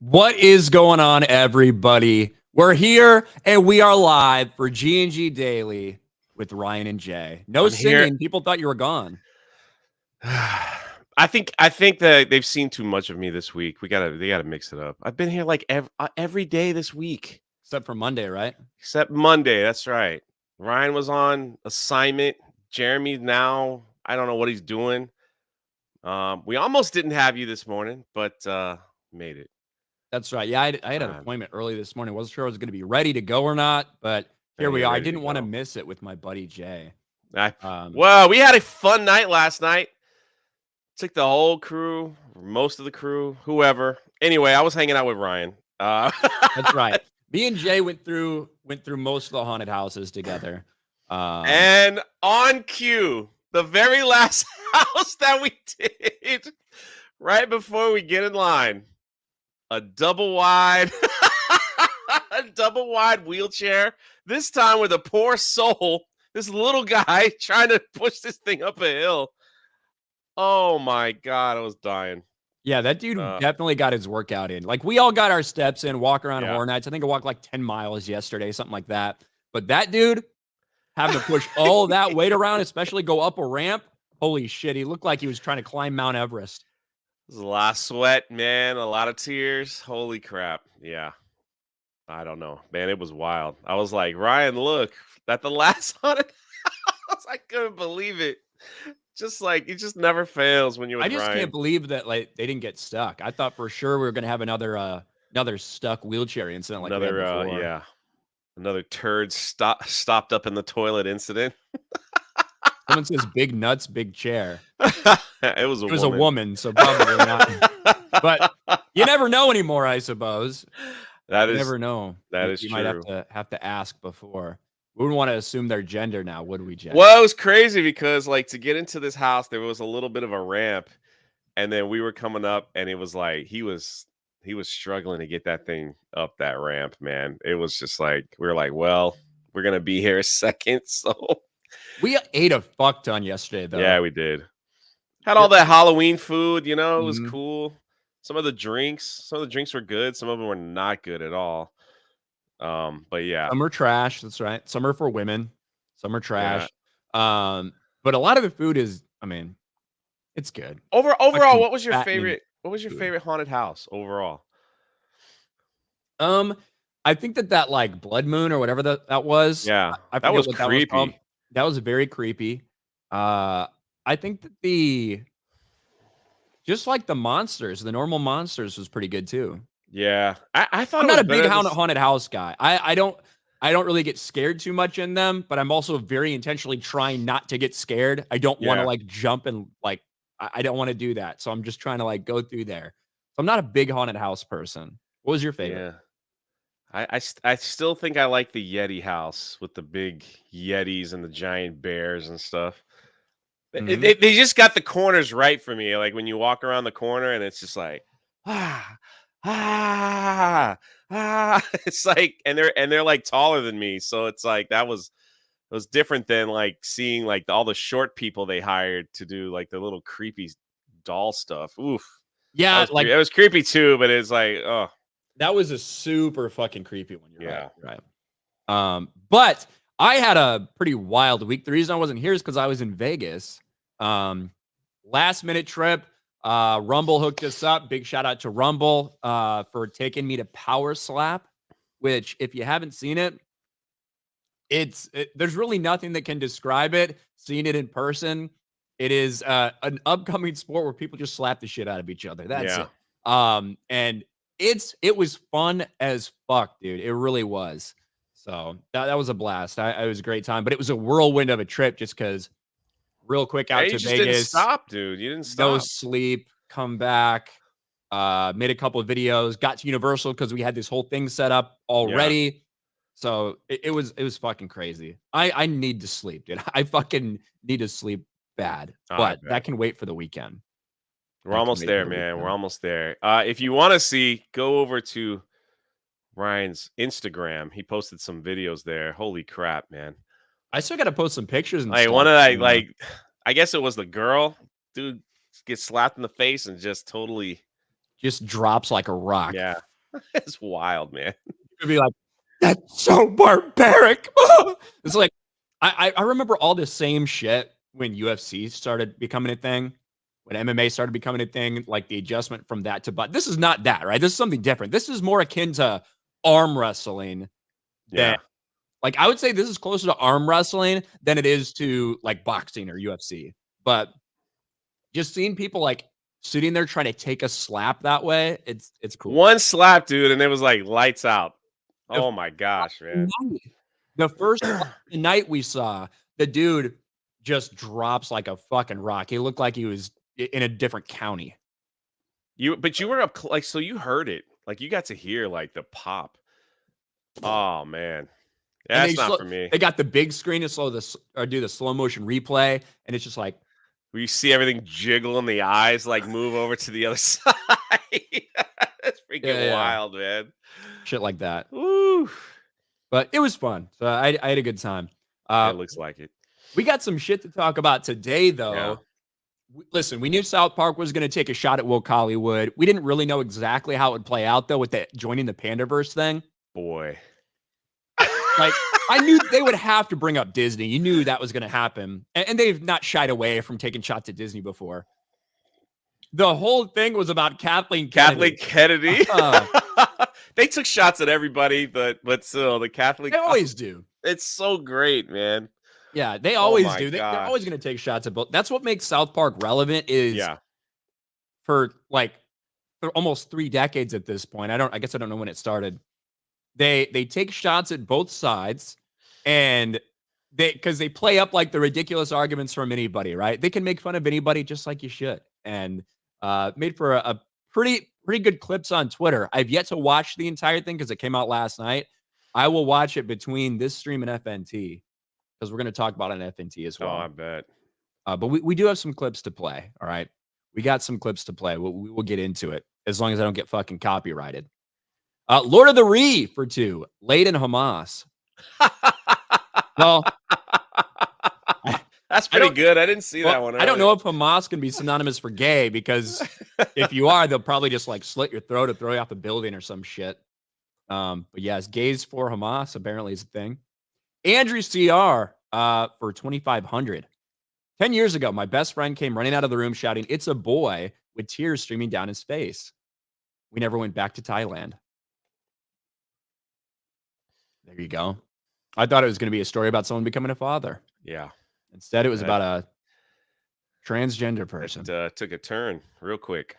What is going on, everybody? We're here and we are live for G&G Daily with Ryan and Jay. No I'm here. singing. People thought you were gone. I think that they've seen too much of me this week. They gotta mix it up. I've been here like every day this week, Except for Monday, right? except Monday. That's right. Ryan was on assignment. Jeremy now, I don't know what he's doing. We almost didn't have you this morning, but made it. That's right. Yeah, I had an appointment early this morning. Wasn't sure I was going to be ready to go or not, but here we are. I didn't want to miss it with my buddy Jay. Well, we had a fun night last night. Took the whole crew, most of the crew, whoever. Anyway, I was hanging out with Ryan. That's right. Me and Jay went through most of the haunted houses together. And on cue, the very last house that we did, right before we get in line, a double wide wheelchair. This time with a poor soul, this little guy trying to push this thing up a hill. Oh my God, I was dying. Yeah, that dude definitely got his workout in. Like, we all got our steps in, walk around Horror Nights. I think I walked like 10 miles yesterday, something like that. But that dude having to push all that weight around, especially go up a ramp. Holy shit, he looked like he was trying to climb Mount Everest. There's a lot of sweat, man, a lot of tears. Holy crap. Yeah. I don't know, man. It was wild. I was like, Ryan, look, at the last haunted house, I couldn't believe it. Just like it just never fails when you're with I just Ryan. can't believe that like they didn't get stuck. I thought for sure we were gonna have another stuck wheelchair incident like another turd stopped up in the toilet incident. Someone says big nuts, big chair. It was a woman, so probably not. But you never know anymore, I suppose. You never know. That is true. You might have to ask before. We wouldn't want to assume their gender now, would we, Jay? Well, it was crazy because like to get into this house, there was a little bit of a ramp, and then we were coming up, and it was like he was struggling to get that thing up that ramp, man. It was just like we were like, well, we're gonna be here a second, so we ate a fuck ton yesterday, though. Yeah, we did. Had all that Halloween food, you know, it was cool. Some of the drinks were good. Some of them were not good at all. But yeah. Some are trash. That's right. Some are for women. Some are trash. Yeah. But a lot of the food is, I mean, it's good. Overall, what was your favorite? What was your favorite haunted house overall? I think that like Blood Moon or whatever that was. Yeah, that was creepy. That was very creepy. I think that just like the monsters, the normal monsters was pretty good too. Yeah, I thought I'm not a big haunted house guy. I don't really get scared too much in them, but I'm also very intentionally trying not to get scared. I don't want to like jump and like I don't want to do that. So I'm just trying to like go through there. So I'm not a big haunted house person. What was your favorite? Yeah. I still think I like the Yeti house with the big Yetis and the giant bears and stuff. They just got the corners right for me. Like when you walk around the corner and it's just like it's like and they're like taller than me, so it's like it was different than like seeing like all the short people they hired to do like the little creepy doll stuff. Oof. Yeah, like it was creepy too, but it's like that was a super fucking creepy one. You're right. But I had a pretty wild week. The reason I wasn't here is because I was in Vegas. Last minute trip. Rumble hooked us up. Big shout out to Rumble for taking me to Power Slap, which if you haven't seen it, there's really nothing that can describe it. Seeing it in person, it is an upcoming sport where people just slap the shit out of each other. That's it. And it was fun as fuck, dude. It really was. So that was a blast. It was a great time, but it was a whirlwind of a trip just because real quick out to Vegas. Didn't stop, dude. You didn't stop. No sleep, come back, made a couple of videos, got to Universal because we had this whole thing set up already. Yeah. So it was fucking crazy. I need to sleep, dude. I fucking need to sleep bad. But that can wait for the weekend. We're almost there, man. We're almost there. If you want to see, go over to Ryan's Instagram. He posted some videos there. Holy crap, man. I still got to post some pictures and stuff. One of I guess it was the girl. Dude gets slapped in the face and just totally drops like a rock. Yeah. It's wild, man. You'd be like, that's so barbaric. It's like, I remember all the same shit when UFC started becoming a thing, when MMA started becoming a thing, like the adjustment from that to, but this is not that, right? This is something different. This is more akin to arm wrestling than, like, I would say this is closer to arm wrestling than it is to like boxing or UFC. But just seeing people like sitting there trying to take a slap that way, it's cool. One slap, dude, and it was like lights out. Oh my gosh, man. The first night we saw, the dude just drops like a fucking rock. He looked like he was in a different county. But you were up like, so you heard it. Like you got to hear like the pop. Oh man. That's not for me. They got the big screen to do the slow motion replay, and it's just like where you see everything jiggle in the eyes, like move over to the other side. That's freaking wild, man. Shit like that. Woo. But it was fun. So I had a good time. It looks like it. We got some shit to talk about today, though. Yeah. Listen, we knew South Park was going to take a shot at Woke Hollywood. We didn't really know exactly how it would play out, though, with the joining the Pandaverse thing. Boy. Like, I knew they would have to bring up Disney. You knew that was going to happen. And they've not shied away from taking shots at Disney before. The whole thing was about Kathleen Kennedy. They took shots at everybody, but still, the Catholic. They always do. It's so great, man. Yeah, they always do. They're always going to take shots at both. That's what makes South Park relevant is for almost 3 decades at this point. I guess I don't know when it started. They take shots at both sides, and because they play up like the ridiculous arguments from anybody, right? They can make fun of anybody just like you should. And made for a pretty good clips on Twitter. I've yet to watch the entire thing because it came out last night. I will watch it between this stream and FNT because we're going to talk about it on FNT as well. Oh, I bet. But we do have some clips to play. All right. We got some clips to play. We will get into it as long as I don't get fucking copyrighted. Lord of the Ree for 2. Laid in Hamas. Well, that's pretty good. I didn't see that one earlier. I don't know if Hamas can be synonymous for gay because if you are, they'll probably just like slit your throat or throw you off a building or some shit. But yes, gays for Hamas apparently is a thing. Andrew CR for 2,500. 10 years ago, my best friend came running out of the room shouting, "It's a boy," with tears streaming down his face. We never went back to Thailand. There you go. I thought it was going to be a story about someone becoming a father. Yeah. Instead, it was about a transgender person. It took a turn real quick.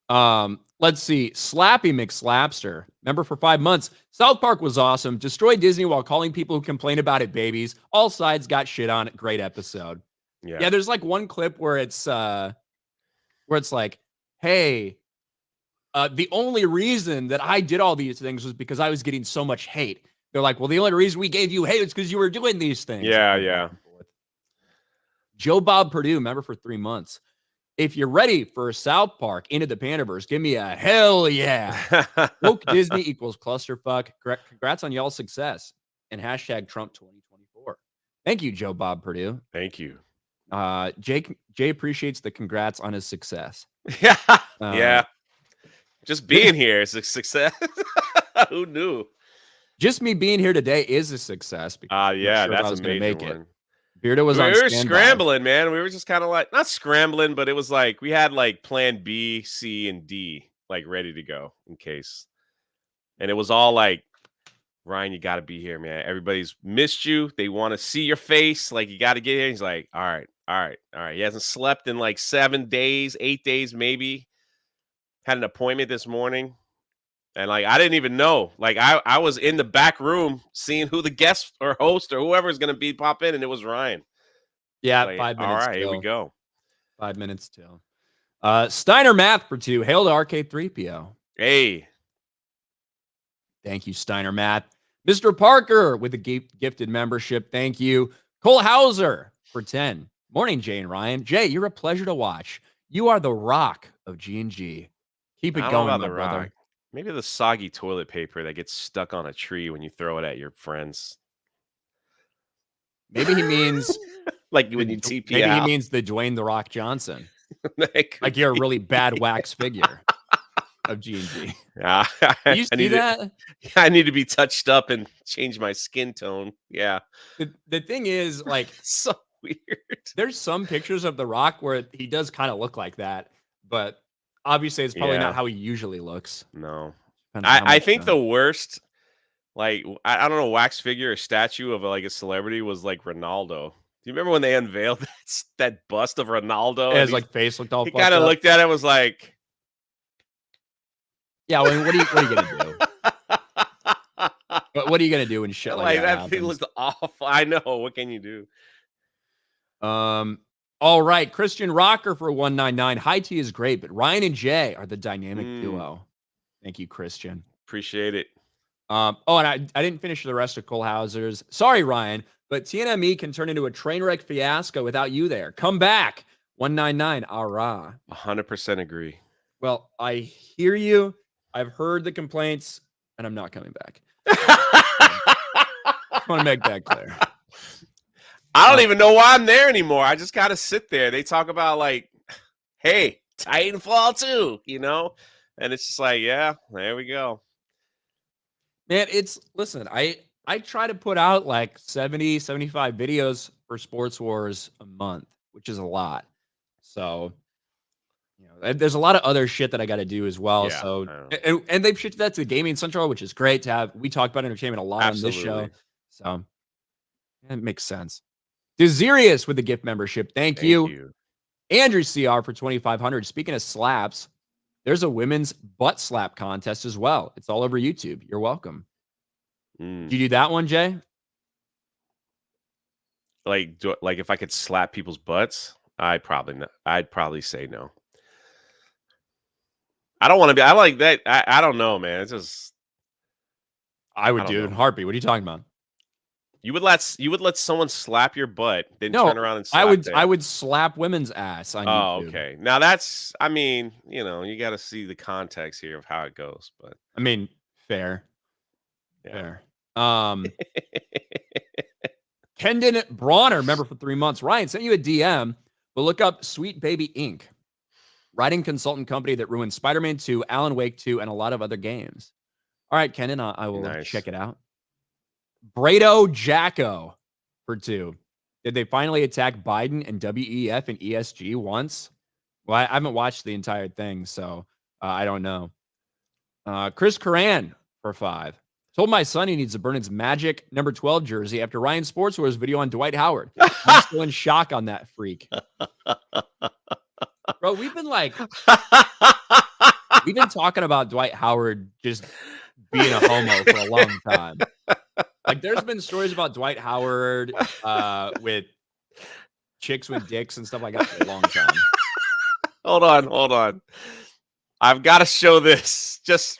Let's see. Slappy McSlapster. Member for 5 months. South Park was awesome. Destroy Disney while calling people who complain about it babies. All sides got shit on it. Great episode. Yeah, there's like one clip where it's like, hey, the only reason that I did all these things was because I was getting so much hate. They're like, well, the only reason we gave you hate is because you were doing these things. Yeah. Joe Bob Purdue, member for 3 months. If you're ready for South Park into the Pandaverse, give me a hell yeah. Woke Disney equals clusterfuck. Congrats on y'all's success. And hashtag Trump 2024. Thank you, Joe Bob Purdue. Thank you. Jay appreciates the congrats on his success. Yeah. Just being here is a success. Who knew? Just me being here today is a success. Yeah, that's a major one. It. Beardo was on standby. Scrambling, man. We were just kind of like, not scrambling, but it was like we had like plan B, C, and D like ready to go in case. And it was all like, Ryan, you got to be here, man. Everybody's missed you. They want to see your face. Like, you got to get here. He's like, all right. He hasn't slept in like 7 days, 8 days, maybe. Had an appointment this morning. And like, I didn't even know. Like, I was in the back room seeing who the guest or host or whoever is going to be pop in, and it was Ryan. Yeah, like, 5 minutes. All right, here we go. 5 minutes till. Steiner Math for 2. Hail to RK3PO. Hey. Thank you, Steiner Math. Mr. Parker with a gifted membership. Thank you. Cole Hauser for 10. Morning, Jay and Ryan. Jay, you're a pleasure to watch. You are the rock of G&G. Keep it going, my brother. Rock. Maybe the soggy toilet paper that gets stuck on a tree when you throw it at your friends. Maybe he means like when you TP Maybe out. he means the Dwayne The Rock Johnson. Like you're a really bad wax figure. of G&G. Yeah, You see that? I need to be touched up and change my skin tone. Yeah. The thing is, like, so weird. There's some pictures of The Rock where he does kind of look like that, but obviously it's probably not how he usually looks. No. Depends on how I much think the worst, like, I don't know, wax figure or statue of like a celebrity was like Ronaldo. Do you remember when they unveiled that bust of Ronaldo? his like face looked all he fucked kind of up. looked at it and was like, yeah, well, I mean, what are you gonna do? What are you gonna do when shit like that happens? Thing looked awful. I know. What can you do? All right, Christian Rocker for 199. High tea is great, but Ryan and Jay are the dynamic duo. Thank you, Christian. Appreciate it. And I didn't finish the rest of Cole Hauser's. Sorry, Ryan, but TNME can turn into a train wreck fiasco without you there. Come back. 199. Arrah. 100% agree. Well, I hear you. I've heard the complaints, and I'm not coming back. I want to make that clear. I don't even know why I'm there anymore. I just gotta sit there. They talk about like, hey, Titanfall 2, you know? And it's just like, yeah, there we go. Man, listen, I try to put out like 70, 75 videos for Sports Wars a month, which is a lot. So, there's a lot of other shit that I got to do as well. Yeah, so, and they've shifted that to Gaming Central, which is great to have. We talk about entertainment a lot on this show. So, it makes sense. Desirius with the gift membership. Thank you. Andrew CR for 2,500. Speaking of slaps, there's a women's butt slap contest as well. It's all over YouTube. You're welcome. Did you do that one, Jay? Like if I could slap people's butts, I'd probably say no. I don't want to be. I like that. I don't know, man. It's just. I would do it in a heartbeat. What are you talking about? You would let someone slap your butt, then turn around and slap I would slap women's ass on YouTube. Okay. Now that's, I mean, you got to see the context here of how it goes, but I mean, fair. Yeah. Fair. Kendon Bronner, member for 3 months. Ryan sent you a DM, but look up Sweet Baby Inc., writing consultant company that ruined Spider-Man 2, Alan Wake 2, and a lot of other games. All right, Kendon, I will check it out. Brado Jacko for 2. Did they finally attack Biden and WEF and ESG once? Well, I haven't watched the entire thing, so I don't know. Chris Curran for 5. Told my son he needs to burn his Magic number 12 jersey after Ryan Sportswear's video on Dwight Howard. I'm still in shock on that freak. Bro, we've been talking about Dwight Howard just being a homo for a long time. Like, there's been stories about Dwight Howard with chicks with dicks and stuff like that for a long time. Hold on. I've got to show this just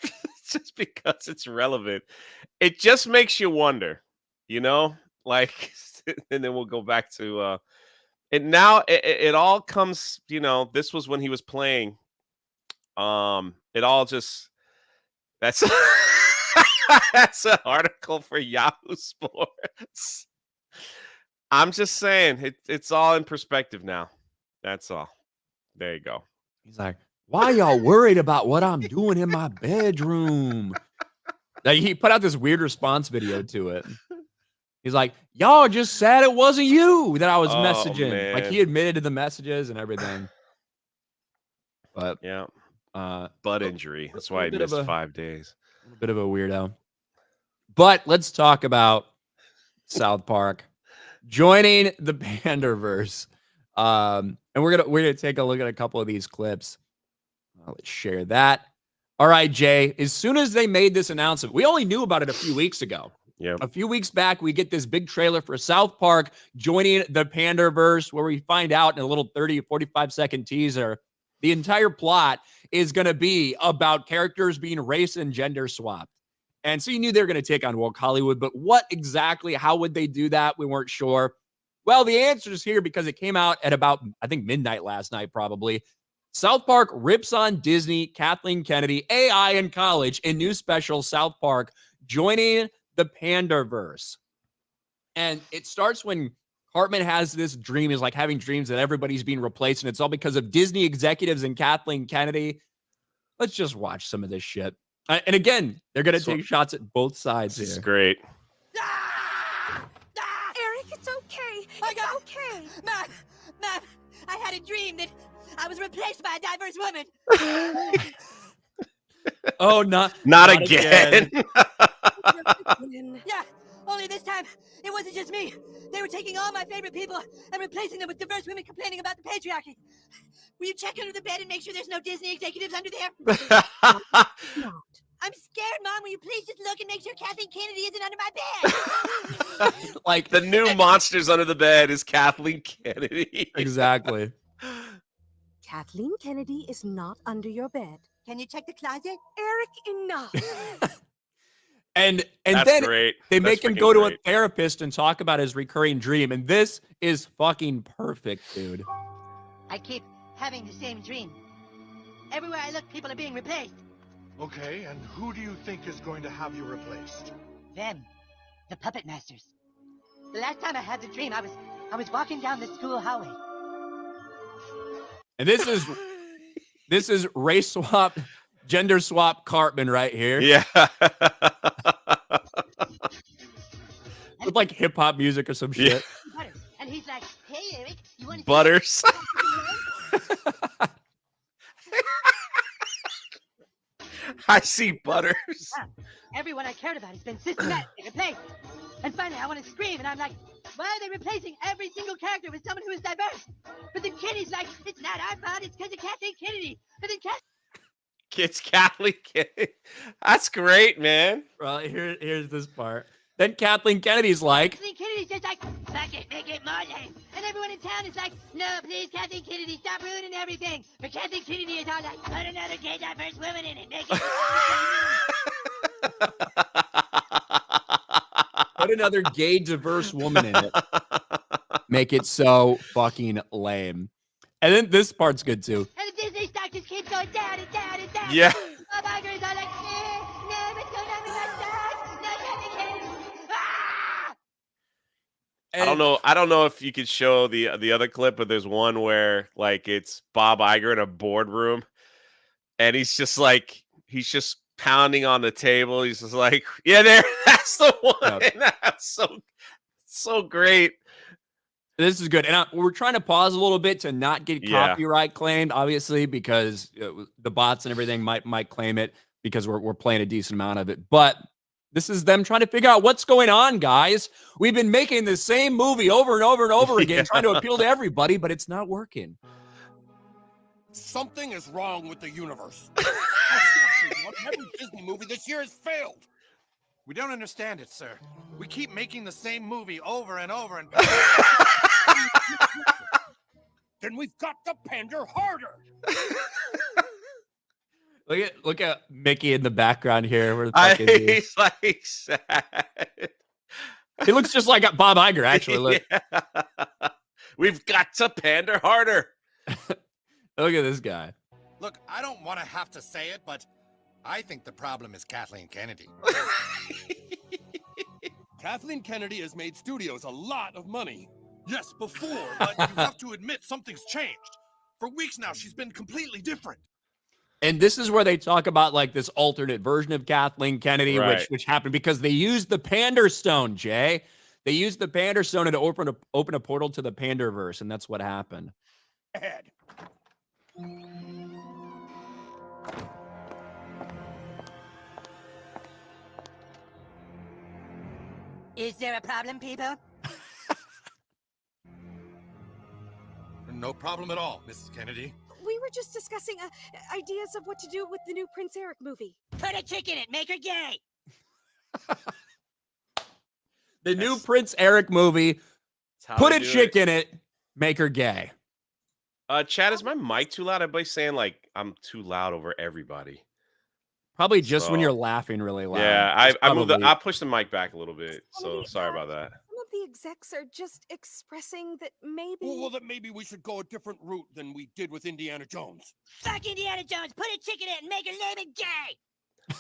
because it's relevant. It just makes you wonder, like, and then we'll go back to it. Now it all comes, this was when he was playing. It all just, that's that's an article for Yahoo Sports. I'm just saying it's all in perspective now. That's all. There you go. He's like, why y'all worried about what I'm doing in my bedroom? Like, he put out this weird response video to it. He's like, y'all just said it wasn't you that I was messaging. Man. Like, he admitted to the messages and everything. But yeah, butt injury. That's why he missed 5 days. A bit of a weirdo. But let's talk about South Park joining the Panderverse. And we're gonna take a look at a couple of these clips. Let's share that. All right, Jay. As soon as they made this announcement, we only knew about it a few weeks ago. Yeah. A few weeks back, we get this big trailer for South Park joining the Panderverse, where we find out in a little 30, 45-second teaser, the entire plot is going to be about characters being race and gender swapped. And so you knew they were going to take on woke Hollywood, but what exactly, how would they do that? We weren't sure. Well, the answer is here because it came out at about, I think, midnight last night, probably. South Park rips on Disney, Kathleen Kennedy, AI in college, in new special South Park joining the Panderverse. And it starts when Cartman has this dream, is like having dreams that everybody's being replaced, and it's all because of Disney executives and Kathleen Kennedy. let's just watch some of this shit. And again, they're gonna take shots at both sides here. This is great. Eric, it's okay. It's okay. Mom, I had a dream that I was replaced by a diverse woman. Oh, not again. Yeah, only this time it wasn't just me. They were taking all my favorite people and replacing them with diverse women complaining about the patriarchy. Will you check under the bed and make sure there's no Disney executives under there? I'm scared, Mom. Will you please just look and make sure Kathleen Kennedy isn't under my bed? Like the new monsters under the bed is Kathleen Kennedy. Exactly. Kathleen Kennedy is not under your bed. Can you check the closet? Eric, enough. And That's then great. They That's make him freaking go to great. a therapist and talk about his recurring dream. And this is fucking perfect, dude. I keep having the same dream. Everywhere I look, people are being replaced. Okay, and who do you think is going to have you replaced? Them, the puppet masters. The last time I had the dream, I was walking down the school hallway. And this is race swap, gender swap Cartman right here. Yeah. With like hip hop music or some shit. Butters. And he's like, hey, Eric, you want to Butters. I see Butters. Everyone I cared about has been systematically replaced. And finally, I want to scream, and I'm like, why are they replacing every single character with someone who is diverse? But the kid's like, it's not our fault, it's because of Kathleen Kennedy. But then It's Kathleen Kennedy. That's great, man. Well, here's this part. Then Kathleen Kennedy's like, Kathleen Kennedy's just like, fuck it, make it more lame. And everyone in town is like, no, please, Kathleen Kennedy, stop ruining everything. But Kathleen Kennedy is all like, put another gay diverse woman in it, make it put another gay diverse woman in it. Make it so fucking lame. And then this part's good too. And the Disney stock just keeps going down and down and down. Yeah. Bob Iger is all like, no, what's going on with my stock? No, Kathleen Kennedy. Ah! I don't know if you could show the other clip, but there's one where like it's Bob Iger in a boardroom, and he's just pounding on the table. He's just like, yeah, that's the one. Yep. That's so great. This is good. And we're trying to pause a little bit to not get copyright claimed, obviously, because the bots and everything might claim it because we're playing a decent amount of it. But this is them trying to figure out what's going on, guys. We've been making the same movie over and over and over again, trying to appeal to everybody, but it's not working. Something is wrong with the universe. Every Disney movie this year has failed. We don't understand it, sir. We keep making the same movie over and over and Then we've got to pander harder. Look at Mickey in the background here. Where the fuck is he? He's like sad. He looks just like Bob Iger, actually. Look. Yeah. We've got to pander harder. Look at this guy. Look, I don't want to have to say it, but I think the problem is Kathleen Kennedy. Kathleen Kennedy has made studios a lot of money. Yes, before, but you have to admit something's changed. For weeks now, she's been completely different. And this is where they talk about like this alternate version of Kathleen Kennedy, right. which happened because they used the Pander Stone, Jay. They used the Pander Stone to open a portal to the Panderverse, and that's what happened. Ahead. Is there a problem, people? No problem at all, Mrs. Kennedy. We were just discussing ideas of what to do with the new Prince Eric movie. Put a chick in it, make her gay. The new Prince Eric movie, put a chick in it, make her gay. Chad, is my mic too loud? Everybody's saying like I'm too loud over everybody. Probably just when you're laughing really loud. Yeah, I pushed the mic back a little bit, so sorry about that. Some of the execs are just expressing that maybe... Well, that maybe we should go a different route than we did with Indiana Jones. Fuck Indiana Jones, put a chick in it and make her lame and gay.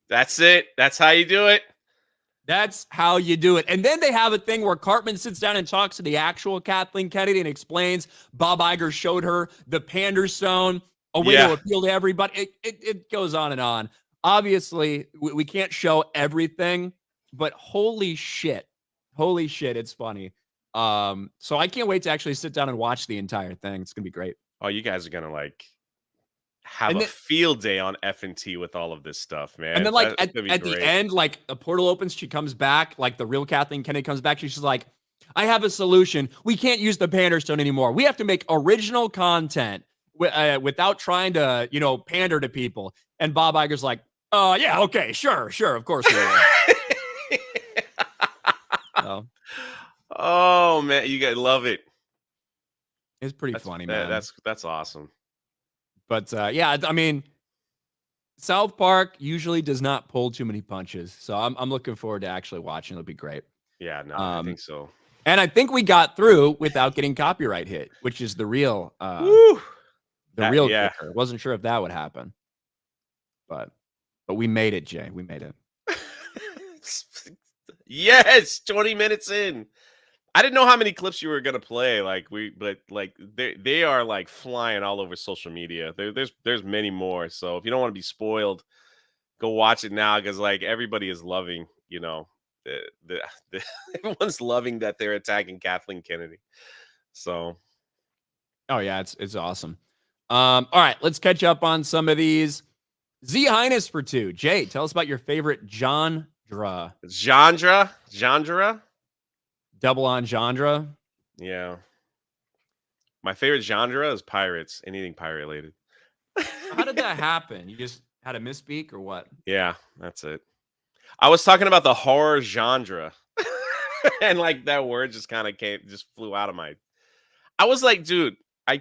That's it. That's how you do it. That's how you do it. And then they have a thing where Cartman sits down and talks to the actual Kathleen Kennedy and explains Bob Iger showed her the Pander Stone a way to appeal to everybody. It goes on and on. Obviously, we can't show everything, but holy shit, it's funny. So I can't wait to actually sit down and watch the entire thing. It's gonna be great. Oh, you guys are gonna like have a field day on F&T with all of this stuff, man. And then like at the end, like a portal opens, she comes back, like the real Kathleen Kennedy comes back. She's like, I have a solution. We can't use the Panderstone anymore. We have to make original content without trying to, pander to people. And Bob Iger's like, yeah, okay, sure, of course we will. So. Oh man, you guys love it. It's pretty funny, man. That's awesome. But yeah, I mean, South Park usually does not pull too many punches, so I'm looking forward to actually watching. It'll be great. Yeah, no, I think so. And I think we got through without getting copyright hit, which is the real, kicker. Wasn't sure if that would happen, but we made it, Jay. We made it. Yes, 20 minutes in. I didn't know how many clips you were gonna play. But they are like flying all over social media. There's many more. So if you don't want to be spoiled, go watch it now because like everybody is loving, everyone's loving that they're attacking Kathleen Kennedy. So, oh yeah, it's awesome. All right, let's catch up on some of these. Z Highness for 2. Jay, tell us about your favorite genre. Genre. Double on genre. Yeah. My favorite genre is pirates. Anything pirate related. How did that happen? You just had a misspeak or what? Yeah, that's it. I was talking about the horror genre. And like that word just kind of flew out of my. I was like, dude, I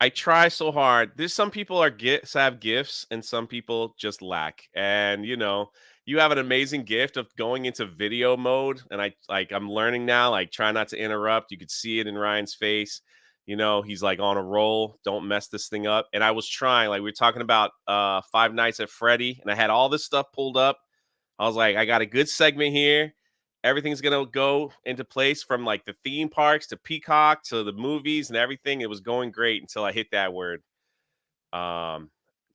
try so hard. There's some people have gifts and some people just lack. And you have an amazing gift of going into video mode. And I'm learning now, like try not to interrupt. You could see it in Ryan's face. He's like on a roll. Don't mess this thing up. And I was trying, like we were talking about Five Nights at Freddy. And I had all this stuff pulled up. I was like, I got a good segment here. Everything's going to go into place from like the theme parks to Peacock to the movies and everything. It was going great until I hit that word. I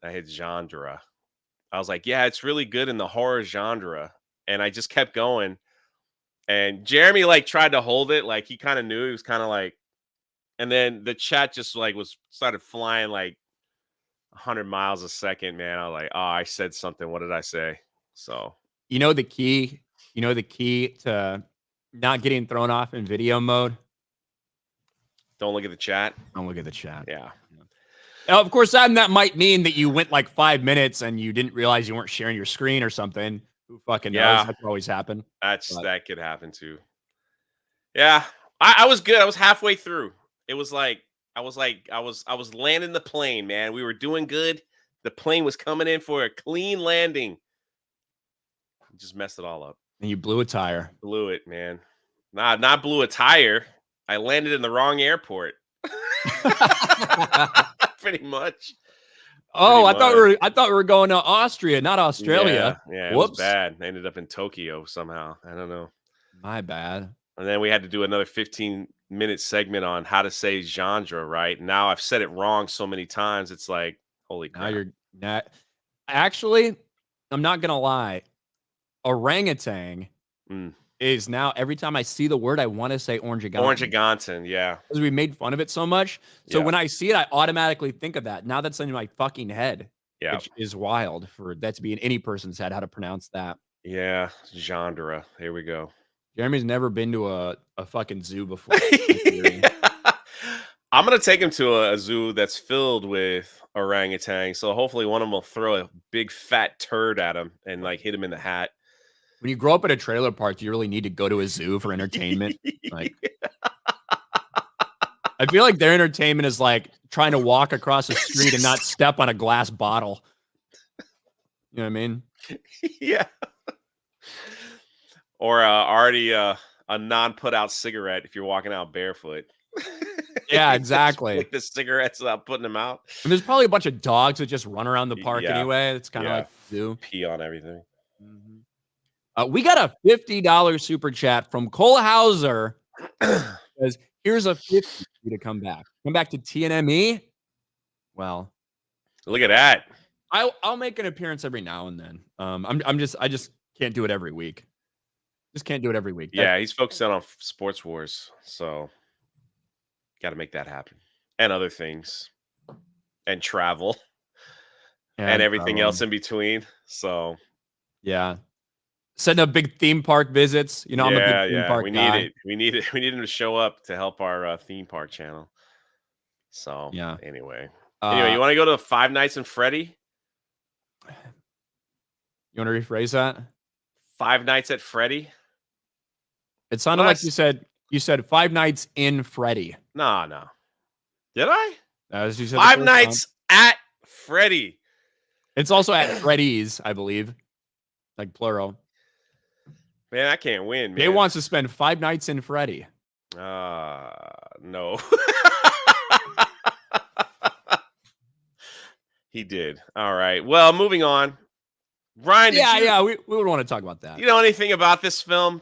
hit genre. I was like, yeah, it's really good in the horror genre. And I just kept going. And Jeremy like tried to hold it. Like he kind of knew. He was kind of like, and then the chat just like started flying like 100 miles a second, man. I was like, oh, I said something. What did I say? So, the key to not getting thrown off in video mode. Don't look at the chat. Don't look at the chat. Yeah. Now, of course, that might mean that you went like 5 minutes and you didn't realize you weren't sharing your screen or something. Who fucking knows? That could always happen. That could happen too. Yeah, I was good. I was halfway through. It was like I was landing the plane, man. We were doing good. The plane was coming in for a clean landing. Just messed it all up. And you blew a tire. Blew it, man. Not blew a tire. I landed in the wrong airport. Pretty much. I thought we were going to Austria, not Australia. Yeah, it was bad. I ended up in Tokyo somehow. I don't know. My bad. And then we had to do another 15-minute segment on how to say genre right. Now I've said it wrong so many times. It's like, holy crap. Now you're not. Actually, I'm not gonna lie. Orangutan is now every time I see the word, I want to say orangutan. Orangutan, yeah. Because we made fun of it so much. So when I see it, I automatically think of that. Now that's in my fucking head. Yeah. Which is wild for that to be in any person's head, how to pronounce that. Yeah. Genre. Here we go. Jeremy's never been to a fucking zoo before. I'm going to take him to a zoo that's filled with orangutans. So hopefully one of them will throw a big fat turd at him and like hit him in the hat. When you grow up at a trailer park, do you really need to go to a zoo for entertainment? Like, I feel like their entertainment is like trying to walk across the street and not step on a glass bottle. You know what I mean? Yeah. Or already a non-put out cigarette if you're walking out barefoot. Yeah, exactly. Like the cigarettes without putting them out. And there's probably a bunch of dogs that just run around the park anyway. It's kind of like zoo. Pee on everything. Mm-hmm. We got a $50 super chat from Cole Hauser. Says, here's a 50 to come back. Come back to TNME. Well, look at that. I'll make an appearance every now and then. I just can't do it every week. Just can't do it every week. Yeah, he's focusing on Sports Wars, so got to make that happen, and other things, and travel, and everything else in between. So yeah, setting up big theme park visits. You know, I'm a big theme park we guy. need it. We need it. We need him to show up to help our theme park channel. So yeah. Anyway, you want to go to Five Nights at Freddy? You want to rephrase that? Five Nights at Freddy. It sounded like you said Five Nights in Freddy. No. Did I? As you said, Five Nights at Freddy. It's also at Freddy's, I believe, like plural. Man, I can't win. Man. They wants to spend 5 nights in Freddy. No. He did. All right. Well, moving on. Ryan, we would want to talk about that. You know anything about this film?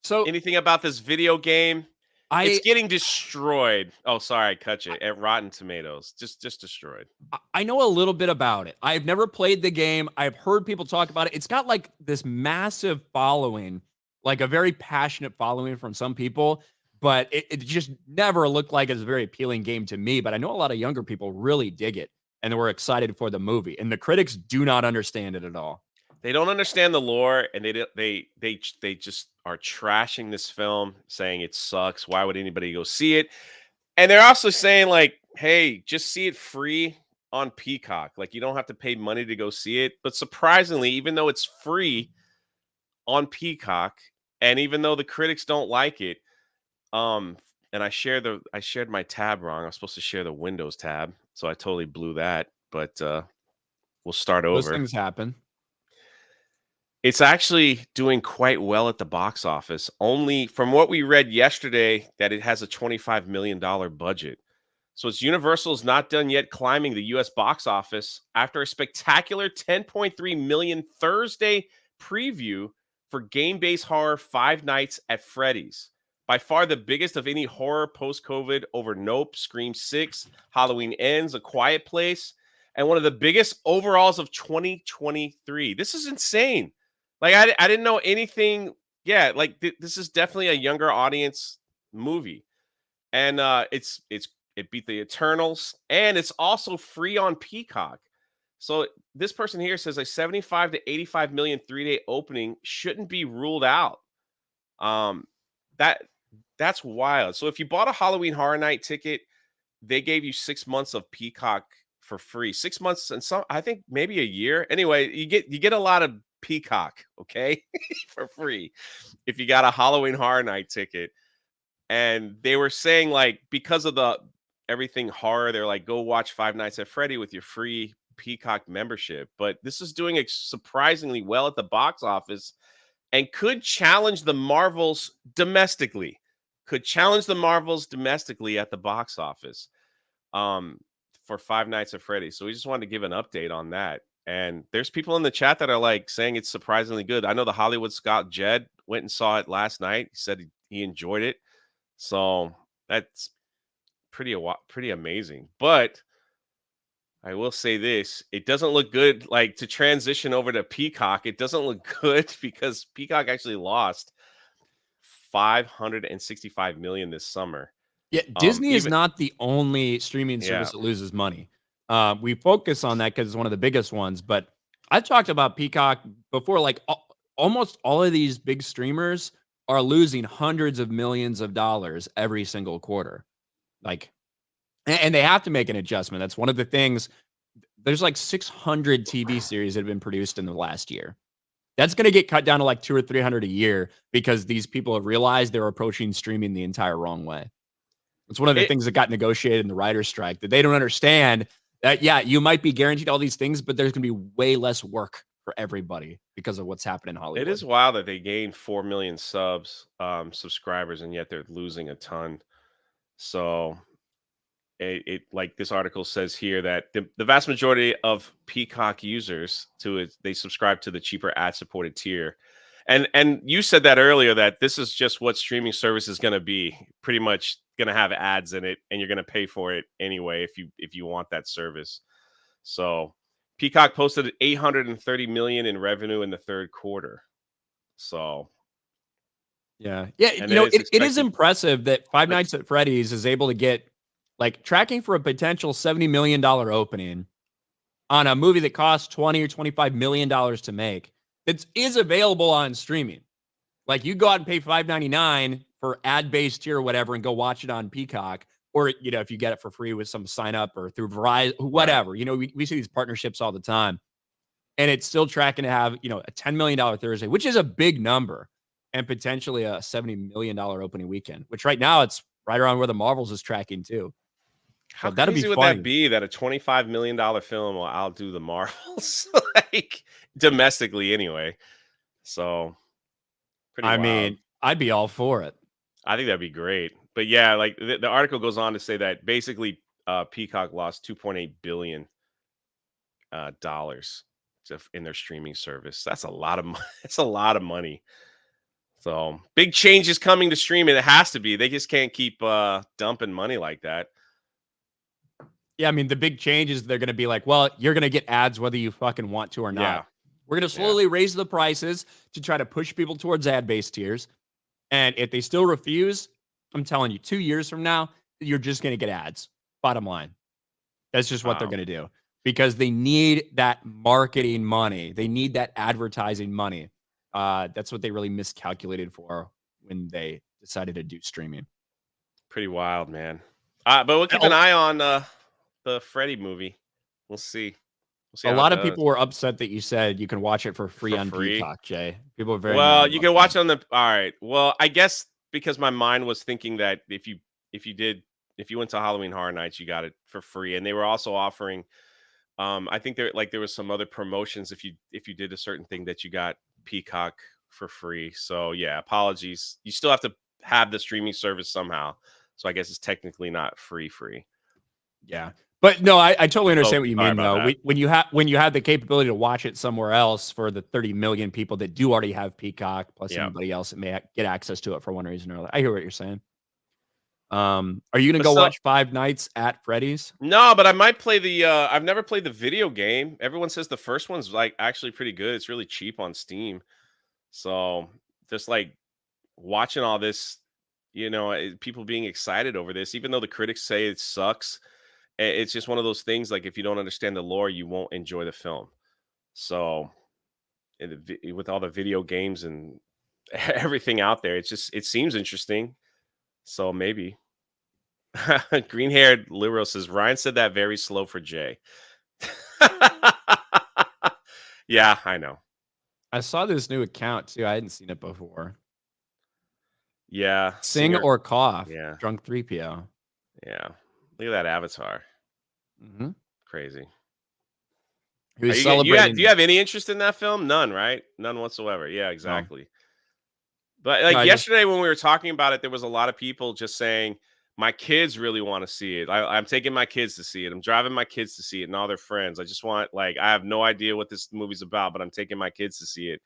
So anything about this video game? It's getting destroyed. Oh, sorry, I cut you. At Rotten Tomatoes. Just destroyed. I know a little bit about it. I've never played the game. I've heard people talk about it. It's got like this massive following, like a very passionate following from some people, but it just never looked like it's a very appealing game to me. But I know a lot of younger people really dig it and they were excited for the movie. And the critics do not understand it at all. They don't understand the lore, and they just are trashing this film, saying it sucks. Why would anybody go see it? And they're also saying like, hey, just see it free on Peacock. Like you don't have to pay money to go see it. But surprisingly, even though it's free on Peacock, and even though the critics don't like it, and I shared my tab wrong. I was supposed to share the Windows tab, so I totally blew that. But we'll start over. Those things happen. It's actually doing quite well at the box office. Only from what we read yesterday that it has a $25 million budget. So it's Universal's not done yet climbing the U.S. box office after a spectacular 10.3 million Thursday preview for game-based horror Five Nights at Freddy's. By far the biggest of any horror post-COVID over Nope, Scream 6, Halloween Ends, A Quiet Place, and one of the biggest overalls of 2023. This is insane. Like I didn't know anything. Yeah, like this is definitely a younger audience movie, and it beat the Eternals, and it's also free on Peacock. So this person here says a 75 to 85 million 3-day opening shouldn't be ruled out. That's wild. So if you bought a Halloween Horror Night ticket, they gave you 6 months of Peacock for free. 6 months and some, I think maybe a year. Anyway, you get a lot of Peacock, okay, for free if you got a Halloween Horror Night ticket. And they were saying like because of the everything horror, they're like go watch Five Nights at Freddy with your free Peacock membership. But this is doing surprisingly well at the box office and could challenge the Marvels domestically. At the box office for Five Nights at Freddy. So we just wanted to give an update on that. And there's people in the chat that are like saying it's surprisingly good. I know the Hollywood Scott Jed went and saw it last night. He said he enjoyed it. So that's pretty amazing. But I will say this, it doesn't look good. Like to transition over to Peacock, it doesn't look good because Peacock actually lost $565 million this summer. Yeah, Disney is not the only streaming service that loses money. We focus on that because it's one of the biggest ones, but I've talked about Peacock before. Like almost all of these big streamers are losing hundreds of millions of dollars every single quarter. Like, and they have to make an adjustment. That's one of the things. There's like 600 TV series that have been produced in the last year. That's going to get cut down to like 200 or 300 a year because these people have realized they're approaching streaming the entire wrong way. It's one of the things that got negotiated in the writer's strike, that they don't understand that, yeah, you might be guaranteed all these things, but there's going to be way less work for everybody because of what's happening in Hollywood. It is wild that they gained 4 million subscribers, and yet they're losing a ton. So it like this article says here that the vast majority of Peacock users they subscribe to the cheaper ad-supported tier. And you said that earlier that this is just what streaming service is going to be. Pretty much going to have ads in it, and you're going to pay for it anyway if you want that service. So Peacock posted 830 million in revenue in the third quarter. So yeah, and you know, it's it is expected impressive that Five Nights at Freddy's is able to get like tracking for a potential $70 million opening on a movie that costs 20 or $25 million to make. That is available on streaming. Like you go out and pay $5.99 for ad-based tier or whatever and go watch it on Peacock. Or, you know, if you get it for free with some sign up or through Verizon, whatever, you know, we see these partnerships all the time. And it's still tracking to have, you know, a $10 million Thursday, which is a big number, and potentially a $70 million opening weekend, which right now it's right around where the Marvels is tracking too. How that'd be crazy would funny. that be that a $25 million film will outdo the Marvels, like domestically anyway? So pretty I wild. mean, I'd be all for it. I think that'd be great. But yeah, like the article goes on to say that basically Peacock lost $2.8 billion dollars in their streaming service. That's a lot of money. That's a lot of money. So big changes coming to streaming. It has to be. They just can't keep dumping money like that. Yeah, I mean, the big change is they're going to be like, well, you're going to get ads whether you fucking want to or not. Yeah. We're going to slowly raise the prices to try to push people towards ad-based tiers. And if they still refuse, I'm telling you, 2 years from now, you're just going to get ads. Bottom line. That's just what they're going to do because they need that marketing money. They need that advertising money. That's what they really miscalculated for when they decided to do streaming. Pretty wild, man. But we'll keep an eye on the Freddy movie. We'll see. A lot of people were upset that you said you can watch it for free on Peacock, Jay. People are very well. mad You about can watch that. it on the. All right. Well, I guess because my mind was thinking that if you went to Halloween Horror Nights, you got it for free, and they were also offering. I think there was some other promotions if you did a certain thing that you got Peacock for free. So yeah, apologies. You still have to have the streaming service somehow. So I guess it's technically not free. Yeah. But no, I totally understand what you sorry mean, about though. that. When you have the capability to watch it somewhere else for the 30 million people that do already have Peacock, plus anybody else that may get access to it for one reason or another. I hear what you're saying. Are you gonna go watch Five Nights at Freddy's? No, but I might play the. I've never played the video game. Everyone says the first one's like actually pretty good. It's really cheap on Steam. So just like watching all this, you know, people being excited over this, even though the critics say it sucks. It's just one of those things. Like if you don't understand the lore, you won't enjoy the film. So, with all the video games and everything out there, it seems interesting. So maybe. Green-haired liberal says Ryan said that very slow for Jay. Yeah, I know. I saw this new account too. I hadn't seen it before. Yeah, Sing or cough. Yeah, Drunk 3PO. Yeah, look at that avatar. Mm-hmm. Crazy. He was celebrating. Do you have any interest in that film? None, right? None whatsoever. Yeah, exactly. No. But like yesterday when we were talking about it, there was a lot of people just saying, my kids really want to see it. I'm taking my kids to see it. I'm driving my kids to see it and all their friends. I just want, like, I have no idea what this movie's about, but I'm taking my kids to see it.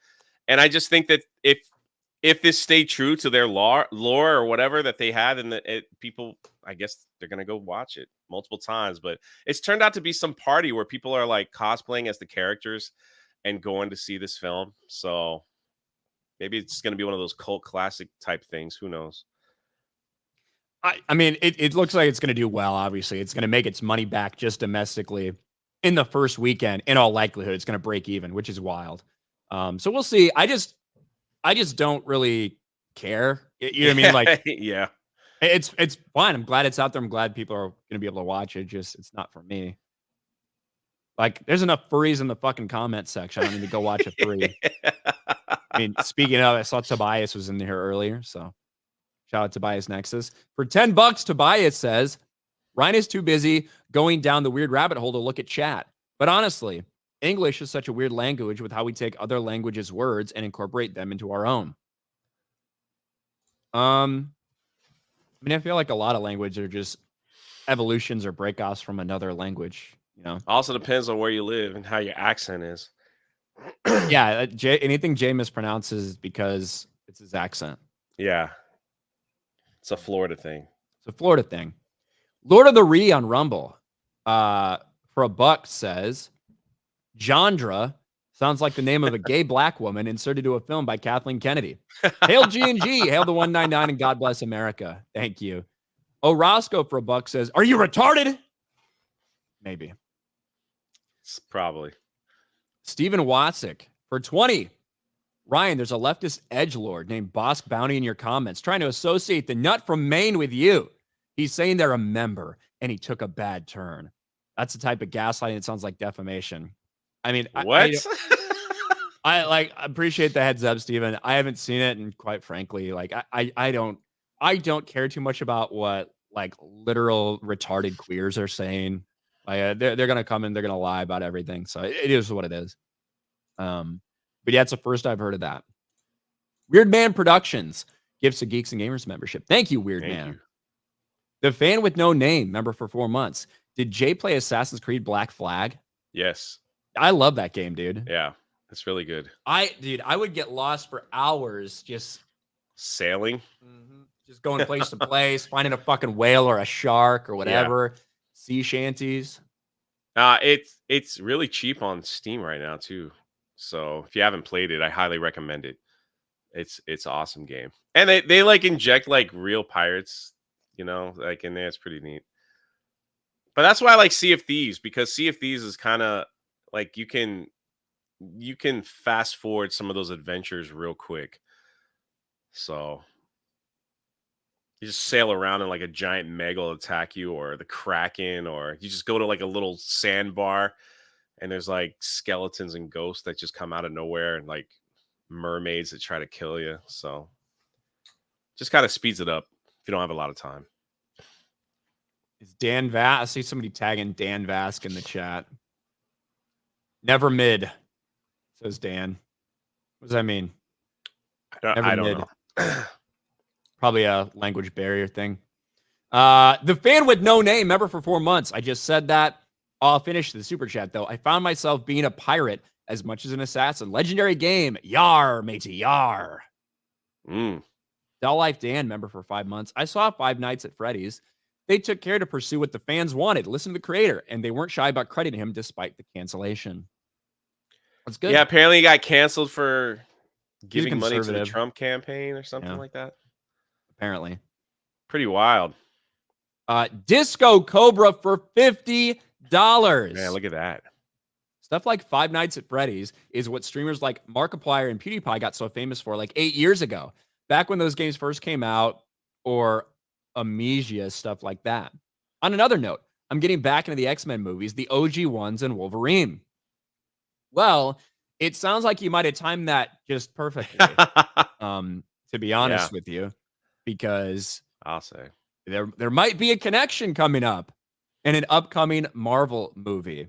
And I just think that if this stayed true to their lore or whatever that they had, and people, I guess they're going to go watch it multiple times. But it's turned out to be some party where people are like cosplaying as the characters and going to see this film. So maybe it's going to be one of those cult classic type things. Who knows? I mean, it looks like it's going to do well. Obviously, it's going to make its money back just domestically in the first weekend. In all likelihood, it's going to break even, which is wild. So we'll see. I just don't really care. You know what I mean? Like, yeah, it's fine. I'm glad it's out there. I'm glad people are going to be able to watch it. Just it's not for me. Like, there's enough furries in the fucking comment section. I don't need to go watch a furry. I mean, speaking of, I saw Tobias was in here earlier, so. Shout out to Tobias Nexus. For $10, Tobias says, Ryan is too busy going down the weird rabbit hole to look at chat. But honestly, English is such a weird language with how we take other languages' words and incorporate them into our own. I mean, I feel like a lot of languages are just evolutions or breakoffs from another language, you know? Also depends on where you live and how your accent is. Yeah, anything Jay mispronounces is because it's his accent. Yeah. It's a Florida thing. It's a Florida thing. Lord of the Ree on Rumble for $1 says, Jandra sounds like the name of a gay black woman inserted to a film by Kathleen Kennedy. Hail G&G, hail the 199, and God bless America. Thank you. Orozco for $1 says, are you retarded? Maybe. It's probably. Stephen Watsick for 20. Ryan, there's a leftist edgelord named Bosk Bounty in your comments trying to associate the nut from Maine with you. He's saying they're a member and he took a bad turn. That's the type of gaslighting that sounds like defamation. I mean, what? I appreciate the heads up, Steven. I haven't seen it, and quite frankly, like I don't care too much about what like literal retarded queers are saying. Like they're gonna come and they're gonna lie about everything. So it is what it is. But yeah, it's the first I've heard of that. Weird Man Productions gives a Geeks and Gamers membership. Thank you, Weird Man. You. The Fan with No Name, member for 4 months. Did Jay play Assassin's Creed Black Flag? Yes. I love that game, dude. Yeah, it's really good. I would get lost for hours just sailing. Just going place to place, finding a fucking whale or a shark or whatever. Yeah. Sea shanties. It's really cheap on Steam right now too. So if you haven't played it, I highly recommend it. It's an awesome game. And they like inject like real pirates, you know, like in there. It's pretty neat. But that's why I like Sea of Thieves, because Sea of Thieves is kind of like you can fast forward some of those adventures real quick. So you just sail around and like a giant mega will attack you, or the Kraken, or you just go to like a little sandbar and there's like skeletons and ghosts that just come out of nowhere, and like mermaids that try to kill you. So just kind of speeds it up if you don't have a lot of time. Is Dan Vask? I see somebody tagging Dan Vask in the chat. Never mid, says Dan. What does that mean? I don't know. Probably a language barrier thing. The Fan with No Name, member for 4 months. I just said that. I'll finish the super chat, though. I found myself being a pirate as much as an assassin. Legendary game. Yar, matey, yar. Doll Life Dan, member for 5 months. I saw Five Nights at Freddy's. They took care to pursue what the fans wanted. Listen to the creator, and they weren't shy about crediting him despite the cancellation. That's good. Yeah, apparently he got canceled for giving money to the Trump campaign or something like that. Apparently. Pretty wild. Disco Cobra for $50. Man, look at that. Stuff like Five Nights at Freddy's is what streamers like Markiplier and PewDiePie got so famous for like 8 years ago. Back when those games first came out, or Amnesia, stuff like that. On another note, I'm getting back into the X-Men movies, the OG ones and Wolverine. Well, it sounds like you might have timed that just perfectly, to be honest with you, because I'll say there might be a connection coming up in an upcoming Marvel movie.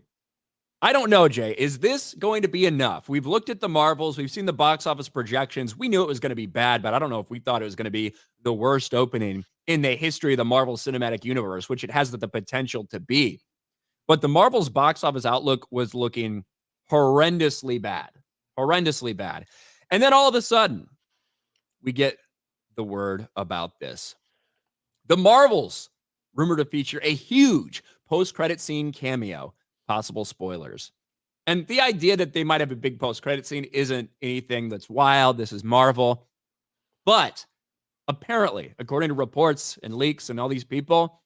I don't know, Jay. Is this going to be enough? We've looked at the Marvels. We've seen the box office projections. We knew it was going to be bad, but I don't know if we thought it was going to be the worst opening in the history of the Marvel Cinematic Universe, which it has the potential to be. But the Marvel's box office outlook was looking horrendously bad. Horrendously bad. And then all of a sudden, we get the word about this. The Marvels rumored to feature a huge post-credit scene cameo. Possible spoilers. And the idea that they might have a big post-credit scene isn't anything that's wild. This is Marvel. But apparently, according to reports and leaks and all these people,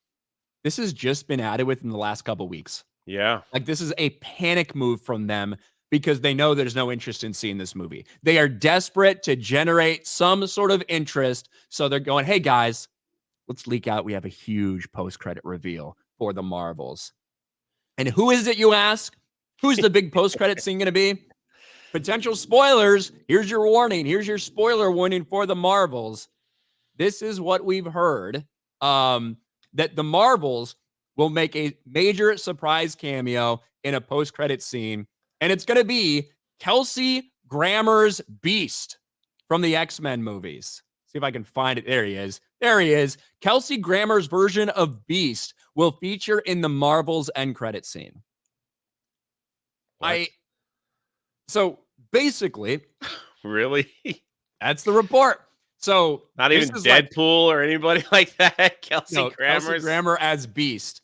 this has just been added within the last couple weeks. Yeah. Like, this is a panic move from them because they know there's no interest in seeing this movie. They are desperate to generate some sort of interest. So they're going, hey, guys, let's leak out. We have a huge post-credit reveal for the Marvels. And who is it, you ask? Who's the big post-credit scene going to be? Potential spoilers. Here's your warning. Here's your spoiler warning for the Marvels. This is what we've heard, that the Marvels will make a major surprise cameo in a post-credit scene. And it's going to be Kelsey Grammer's Beast from the X-Men movies. See if I can find it. There he is. There he is. Kelsey Grammer's version of Beast will feature in the Marvels end credit scene. What? So basically, Really? that's the report. So Not even Deadpool or anybody like that. Kelsey Grammer as Beast.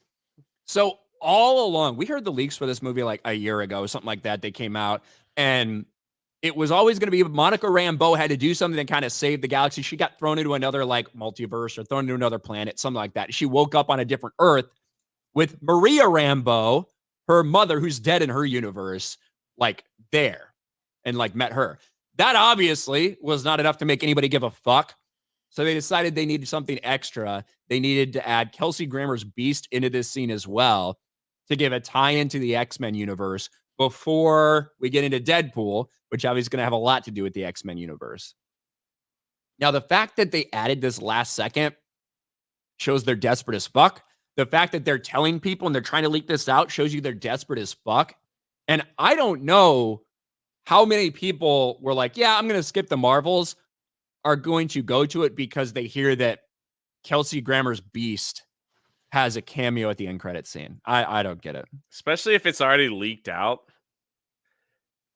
So all along, we heard the leaks for this movie like a year ago, something like that. They came out, and it was always going to be Monica Rambeau had to do something that kind of saved the galaxy. She got thrown into another like multiverse or thrown into another planet, something like that. She woke up on a different Earth with Maria Rambeau, her mother, who's dead in her universe, like there, and like met her. That obviously was not enough to make anybody give a fuck. So they decided they needed something extra. They needed to add Kelsey Grammer's Beast into this scene as well to give a tie-in to the X-Men universe before we get into Deadpool, which obviously is going to have a lot to do with the X-Men universe. Now, the fact that they added this last second shows they're desperate as fuck. The fact that they're telling people and they're trying to leak this out shows you they're desperate as fuck. And I don't know how many people were like, yeah, I'm going to skip the Marvels, are going to go to it because they hear that Kelsey Grammer's Beast has a cameo at the end credit scene. I don't get it. Especially if it's already leaked out.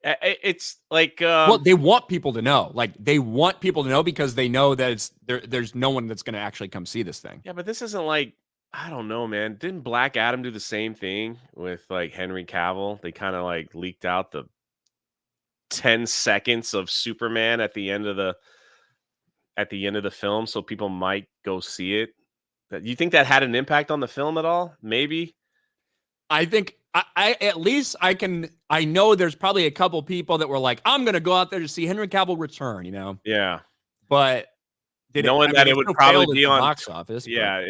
It's like well, they want people to know. Like they want people to know because they know that it's there's no one that's going to actually come see this thing. Yeah, but this isn't like, I don't know, man. Didn't Black Adam do the same thing with like Henry Cavill? They kind of like leaked out the 10 seconds of Superman at the end of the film so people might go see it. You think that had an impact on the film at all? Maybe. I think I at least I know there's probably a couple people that were like, I'm gonna go out there to see Henry Cavill return, you know? Yeah. But knowing that it would probably be on box office. Yeah,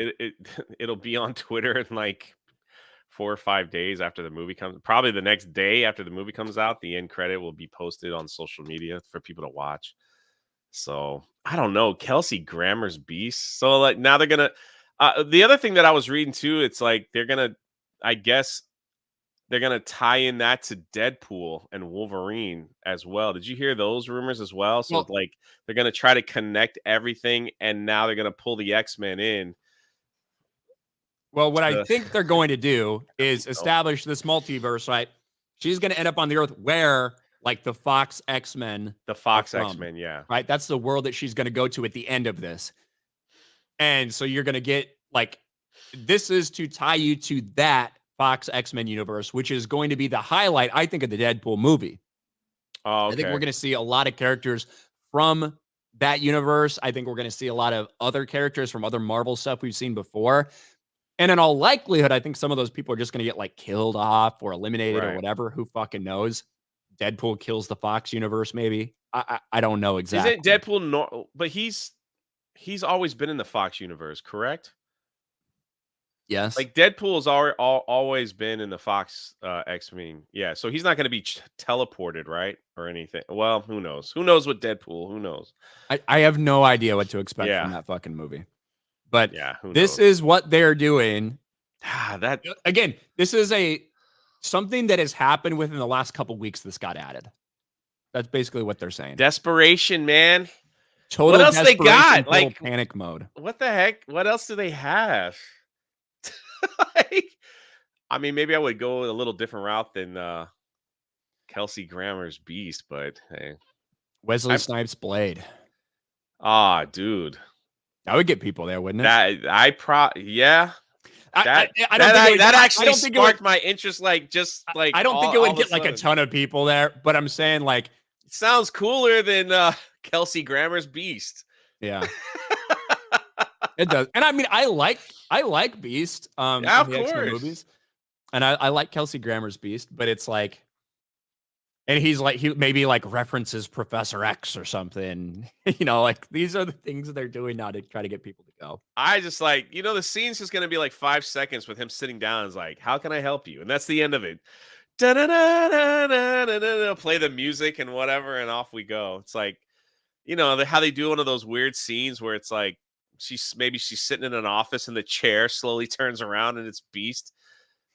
it'll be on Twitter in like 4 or 5 days after the movie comes. Probably the next day after the movie comes out, the end credit will be posted on social media for people to watch. So I don't know. Kelsey Grammer's Beast. So like now they're gonna. The other thing that I was reading too, it's like they're gonna. I guess they're gonna tie in that to Deadpool and Wolverine as well. Did you hear those rumors as well? So like they're gonna try to connect everything, and now they're gonna pull the X-Men in. Well, what I think they're going to do is establish this multiverse, right? She's going to end up on the Earth where, like, the Fox X-Men. The Fox X-Men, yeah. Right? That's the world that she's going to go to at the end of this. And so you're going to get, like, this is to tie you to that Fox X-Men universe, which is going to be the highlight, I think, of the Deadpool movie. Oh, okay. I think we're going to see a lot of characters from that universe. I think we're going to see a lot of other characters from other Marvel stuff we've seen before. And in all likelihood, I think some of those people are just going to get like killed off or eliminated or whatever. Who fucking knows? Deadpool kills the Fox universe, maybe. I don't know exactly. Isn't Deadpool but he's always been in the Fox universe, correct? Yes. Like Deadpool's always been in the Fox X-Men. Yeah, so he's not going to be teleported, right? Or anything. Well, who knows? Who knows what Deadpool? Who knows? I have no idea what to expect from that fucking movie. But this is what they're doing. That again, this is something that has happened within the last couple weeks. This got added. That's basically what they're saying. Desperation, man. Total what else they got? Like panic mode. What the heck? What else do they have? I mean, maybe I would go a little different route than Kelsey Grammer's Beast, but hey, Wesley Snipes' Blade. Ah, dude. That would get people there, wouldn't it? That actually sparked my interest. Like, just like I don't think it would get like a ton of people there, but I'm saying like it sounds cooler than Kelsey Grammer's Beast. Yeah, it does. And I mean, I like Beast. Yeah, of the X-Men course. movies, and I like Kelsey Grammer's Beast, but it's like. And he's like, he maybe like references Professor X or something. You know, like these are the things they're doing now to try to get people to go. I just like, the scene's just going to be like 5 seconds with him sitting down. It's like, how can I help you? And that's the end of it. Play the music and whatever, and off we go. It's like, how they do one of those weird scenes where it's like she's sitting in an office and the chair slowly turns around and it's Beast.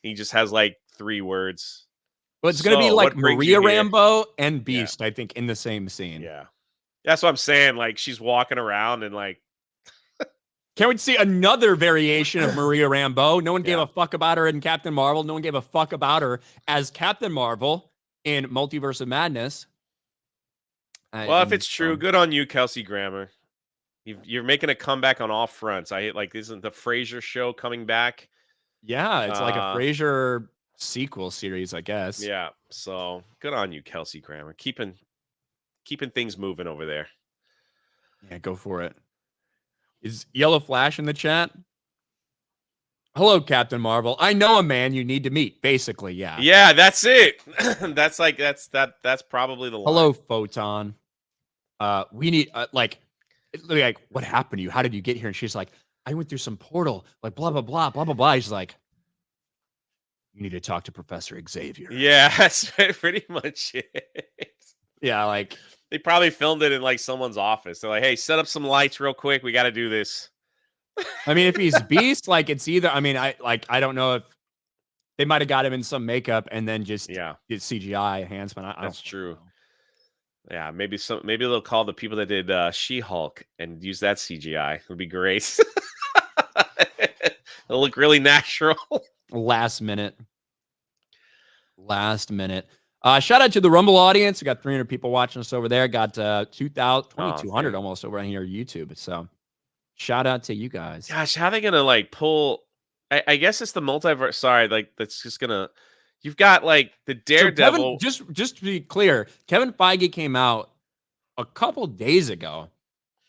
He just has like 3 words. But it's going to be like Maria Rambeau and Beast, I think, in the same scene. Yeah. That's what I'm saying. Like, she's walking around and like... Can't we see another variation of Maria Rambeau? No one gave a fuck about her in Captain Marvel. No one gave a fuck about her as Captain Marvel in Multiverse of Madness. Well, if it's true, good on you, Kelsey Grammer. You're making a comeback on all fronts. Isn't the Frasier show coming back? Yeah, it's like a Frasier sequel series, I guess. Yeah, so good on you, Kelsey Grammer. Keeping things moving over there. Yeah, go for it. Is Yellow Flash in the chat? Hello, Captain Marvel. I know a man you need to meet. Basically, yeah. Yeah, that's it. That's probably the line. Hello, Photon. We need like what happened to you? How did you get here? And she's like, I went through some portal, like blah blah blah blah blah blah. He's like, you need to talk to Professor Xavier. Yeah, that's pretty much it. Yeah, like they probably filmed it in like someone's office. They're like, hey, set up some lights real quick. We got to do this. I mean, if he's Beast, like it's either. I mean, I don't know if they might have got him in some makeup and then just did CGI enhancement. That's true. Yeah, maybe they'll call the people that did She-Hulk and use that CGI. It would be great. It'll look really natural. Last minute. Shout out to the Rumble audience. We got 300 people watching us over there. Got 2,200 almost over on here YouTube. So shout out to you guys. Gosh, how are they gonna like pull? I guess it's the multiverse. Sorry, like that's just gonna. You've got like the Daredevil. So Kevin, just to be clear, Kevin Feige came out a couple days ago,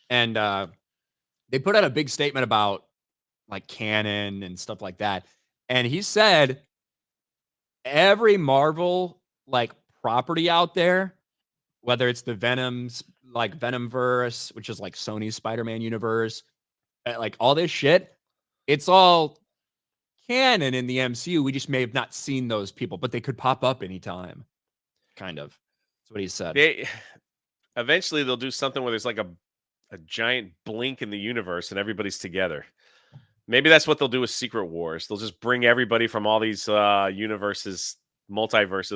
and they put out a big statement about like canon and stuff like that. And he said every Marvel like property out there, whether it's the Venom's like Venomverse, which is like Sony's Spider-Man universe, like all this shit, it's all canon in the MCU. We just may have not seen those people, but they could pop up anytime. Kind of. That's what he said. Eventually they'll do something where there's like a giant blink in the universe and everybody's together. Maybe that's what they'll do with Secret Wars. They'll just bring everybody from all these multiverses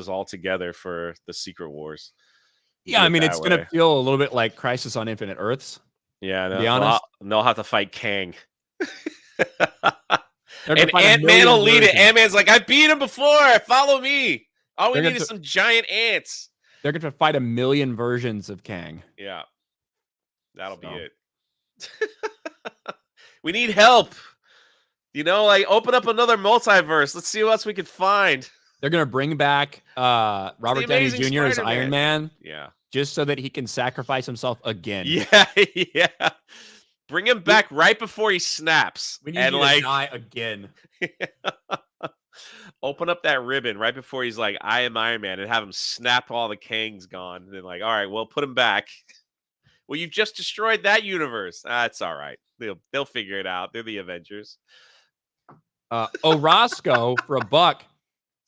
all together for the Secret Wars. Yeah, I mean, it's going to feel a little bit like Crisis on Infinite Earths. Yeah, to be honest. They'll have to fight Kang. And Ant-Man will lead it. Ant-Man's like, I beat him before. Follow me. All we need is some giant ants. They're going to fight a million versions of Kang. Yeah. That'll be it. We need help. Like open up another multiverse. Let's see what else we can find. They're going to bring back Robert Downey Jr. as Iron Man. Yeah. Just so that he can sacrifice himself again. Yeah. Yeah. Bring him back right before he snaps. We need him to die again. Open up that ribbon right before he's like, I am Iron Man, and have him snap all the Kangs gone. And then like, all right, well, put him back. Well, you've just destroyed that universe. That's all right. They'll figure it out. They're the Avengers. Orozco for $1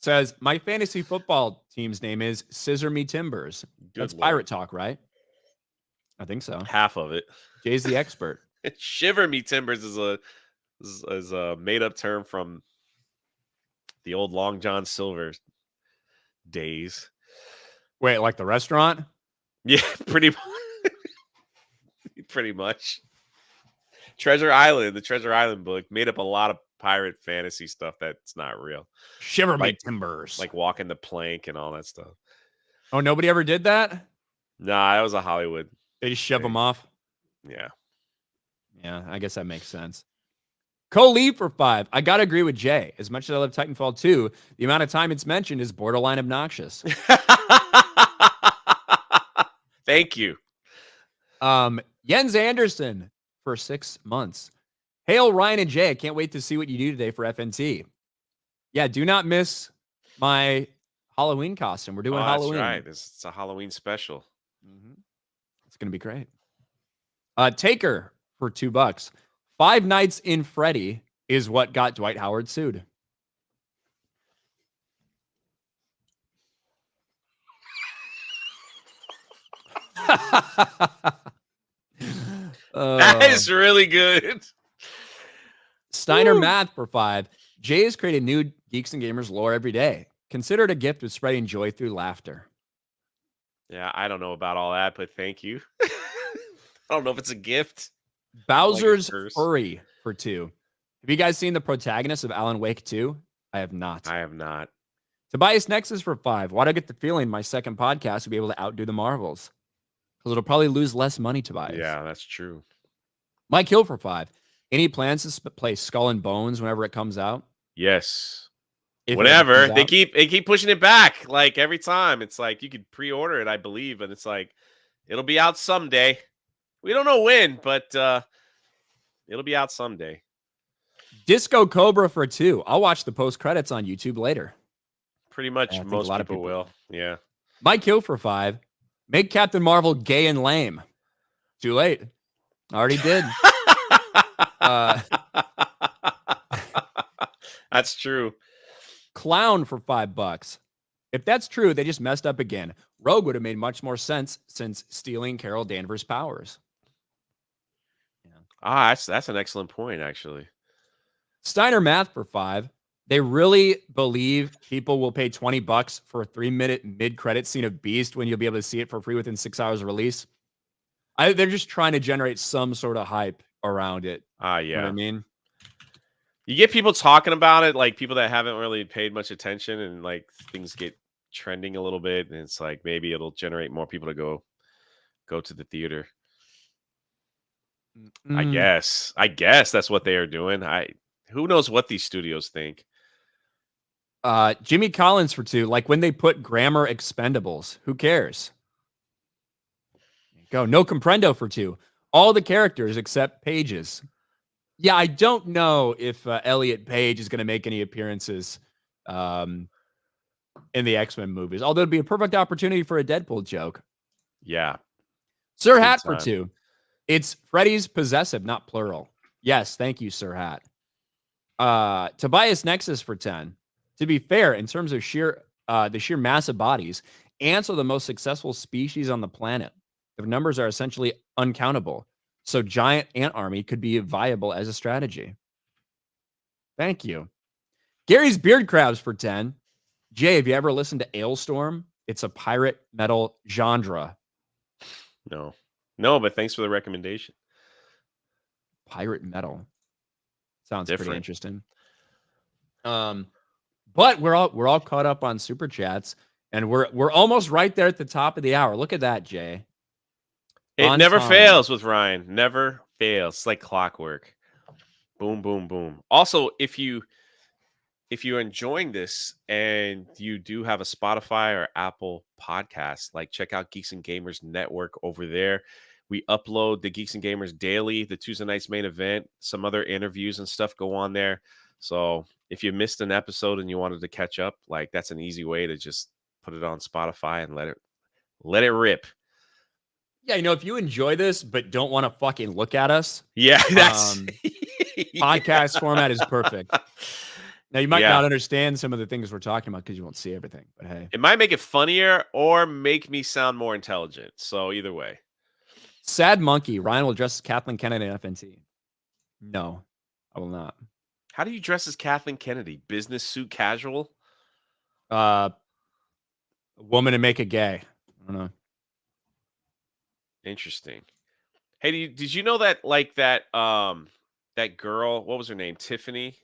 says, my fantasy football team's name is Scissor Me Timbers. That's pirate talk, right? I think so. Half of it. Jay's the expert. Shiver Me Timbers is a made up term from the old Long John Silver days. Wait, like the restaurant? Yeah, pretty much. Treasure Island, the Treasure Island book, made up a lot of pirate fantasy stuff that's not real. Shiver Me Timbers. Like walking the plank and all that stuff. Oh, nobody ever did that? Nah, that was a Hollywood. They just shove them off? Yeah. Yeah, I guess that makes sense. Co-lead for $5. I got to agree with Jay. As much as I love Titanfall 2, the amount of time it's mentioned is borderline obnoxious. Thank you. Jens Anderson for 6 months. Hail, Ryan and Jay. I can't wait to see what you do today for FNT. Yeah, do not miss my Halloween costume. We're doing Halloween. That's right. It's a Halloween special. Mm-hmm. It's going to be great. Taker for $2. Five Nights in Freddy is what got Dwight Howard sued. That is really good. Steiner Math for $5. Jay has created new Geeks and Gamers lore every day. Consider it a gift of spreading joy through laughter. Yeah, I don't know about all that, but thank you. I don't know if it's a gift. Bowser's Furry for $2. Have you guys seen the protagonist of Alan Wake 2? I have not. I have not. Tobias Nexus for $5. Why do I get the feeling my second podcast will be able to outdo the Marvels? because it'll probably lose less money, Tobias. Yeah, that's true. Mike Hill for 5. Any plans to play Skull and Bones whenever it comes out? Yes. If it Whenever comes they out? keep pushing it back, like every time. It's like you could pre-order it, I believe, and it's like it'll be out someday. We don't know when, but it'll be out someday. Disco Cobra for 2. I'll watch the post credits on YouTube later. Pretty much I think most a lot of people will. Yeah. Mike Hill for 5. Make Captain Marvel gay and lame. Too late. Already did. That's true. Clown for $5. If that's true, they just messed up again. Rogue would have made much more sense since stealing Carol Danvers' powers. That's an excellent point, actually. Steiner Math for 5. They really believe people will pay $20 for a 3-minute mid-credit scene of Beast when you'll be able to see it for free within 6 hours of release. They're just trying to generate some sort of hype around it. Yeah. You know what I mean? You get people talking about it, like people that haven't really paid much attention, and like things get trending a little bit, and it's like maybe it'll generate more people to go to the theater. I guess that's what they are doing. Who knows what these studios think. Jimmy Collins for 2. Like when they put Grammar Expendables, who cares? Go. No Comprendo for 2. All the characters except Pages. Yeah, I don't know if Elliot Page is going to make any appearances in the X-Men movies, although it'd be a perfect opportunity for a Deadpool joke. Yeah. Sir Hat for 2. It's Freddy's possessive, not plural. Yes, thank you, Sir Hat. Tobias Nexus for 10. To be fair, in terms of the sheer mass of bodies, ants are the most successful species on the planet. Their numbers are essentially uncountable. So giant ant army could be viable as a strategy. Thank you. Gary's Beard Crabs for 10. Jay, have you ever listened to Ailstorm? It's a pirate metal genre. No, but thanks for the recommendation. Pirate metal. Sounds Different. pretty interesting. But we're all caught up on super chats, and we're almost right there at the top of the hour. Look at that, Jay. It never fails with Ryan. Never fails. It's like clockwork. Boom, boom, boom. Also, if you're enjoying this and you do have a Spotify or Apple podcast, like check out Geeks and Gamers Network over there. We upload the Geeks and Gamers daily, the Tuesday Night's Main Event, some other interviews and stuff go on there. So if you missed an episode and you wanted to catch up, like that's an easy way to just put it on Spotify and let it rip. Yeah, if you enjoy this but don't want to fucking look at us, yeah, that's podcast format is perfect. Now you might not understand some of the things we're talking about because you won't see everything, but hey, it might make it funnier or make me sound more intelligent. So either way. Sad Monkey, Ryan will dress as Kathleen Kennedy in FNT. No, I will not. How do you dress as Kathleen Kennedy? Business suit, casual? A woman and make it gay. I don't know. Interesting. Hey, did you know that like that girl, what was her name? Tiffany?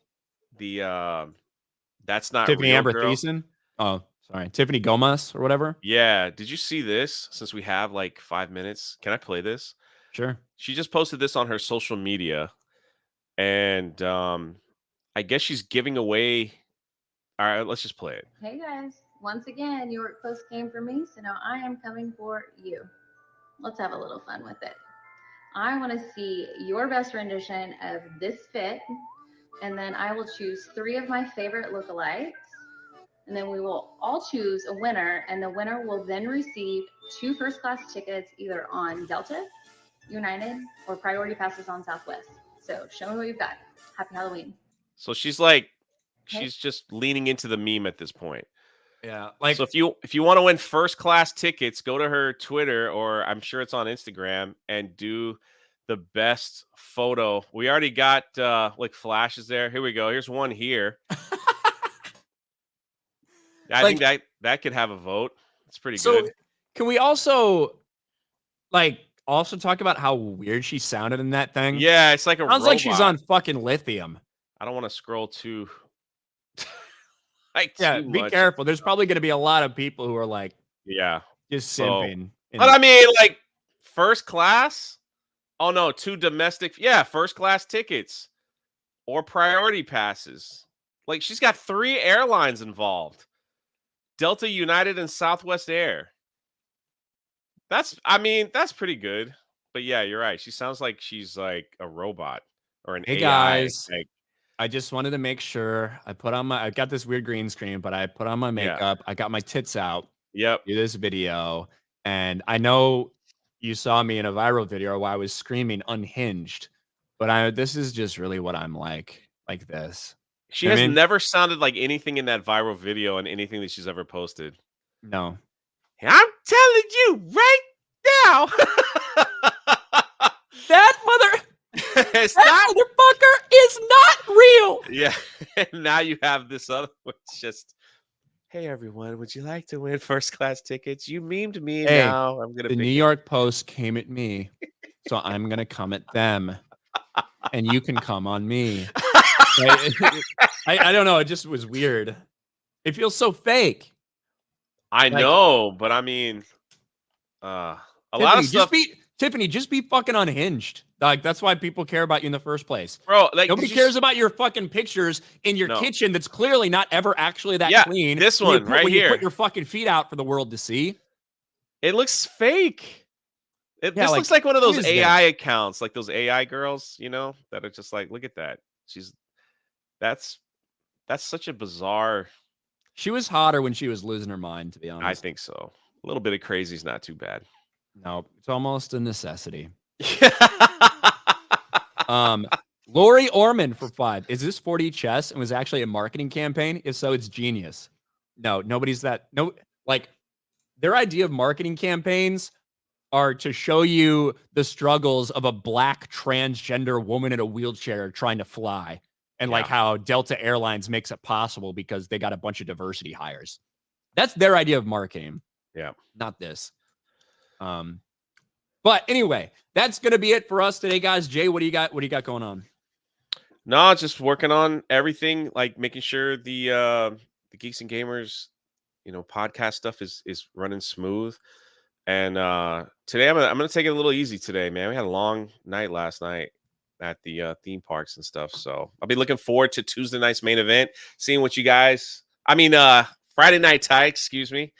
That's not Tiffany real Amber girl. Thiessen? Oh, sorry. Tiffany Gomez or whatever? Yeah. Did you see this? Since we have like 5 minutes, can I play this? Sure. She just posted this on her social media, and I guess she's giving away. All right, let's just play it. Hey guys, once again, your request came for me, so now I am coming for you. Let's have a little fun with it. I want to see your best rendition of this fit, and then I will choose 3 of my favorite lookalikes, and then we will all choose a winner, and the winner will then receive 2 first-class tickets either on Delta, United, or priority passes on Southwest. So show me what you've got. Happy Halloween. So she's like, she's just leaning into the meme at this point. Yeah. Like, so if you want to win first class tickets, go to her Twitter, or I'm sure it's on Instagram, and do the best photo. We already got like flashes there. Here we go. Here's one here. I think that could have a vote. It's pretty good. Can we also talk about how weird she sounded in that thing? Yeah, it's like a sounds robot. like she's on fucking lithium. I don't want to scroll too be careful. There's probably going to be a lot of people who are like, just simping. But I mean, like, first class. Oh no, 2 domestic. Yeah, first class tickets or priority passes. Like she's got 3 airlines involved: Delta, United, and Southwest Air. That's pretty good. But yeah, you're right. She sounds like she's like a robot or an Hey AI. guys, Like, I just wanted to make sure I got this weird green screen, but I put on my makeup. I got my tits out. yep. Do this video, and I know you saw me in a viral video where I was screaming unhinged, but this is just really what I'm like this. She I has mean, never sounded like anything in that viral video and anything that she's ever posted. no. I'm telling you right now. It's not. Motherfucker is not real. Yeah. Now you have this other one. It's just, hey everyone, would you like to win first class tickets? You memed me. Hey, Now I'm gonna. The New York Post came at me, so I'm gonna come at them, and you can come on me. I don't know. It just was weird. It feels so fake. I know, but I mean, a lot of stuff. Tiffany, just be fucking unhinged. Like that's why people care about you in the first place, Bro, like nobody cares about your fucking pictures in your kitchen that's clearly not ever actually that clean. This one right when here. You put your fucking feet out for the world to see. It looks fake. This looks like one of those AI accounts, like those AI girls, you know, that are just like, look at that. That's such a bizarre. She was hotter when she was losing her mind, to be honest. I think so. A little bit of crazy is not too bad. No, it's almost a necessity. Lori Orman for 5. Is this 4D chess and was actually a marketing campaign? If so, it's genius. No, nobody's that. No, like their idea of marketing campaigns are to show you the struggles of a black transgender woman in a wheelchair trying to fly, and like how Delta Airlines makes it possible because they got a bunch of diversity hires. That's their idea of marketing. Yeah, not this. But anyway, that's gonna be it for us today, guys. Jay, what do you got? What do you got going on? No, just working on everything, like making sure the Geeks and Gamers, podcast stuff is running smooth. And today I'm gonna take it a little easy today, man. We had a long night last night at the theme parks and stuff, so I'll be looking forward to Tuesday night's main event, seeing what you guys. Friday night tie. Excuse me.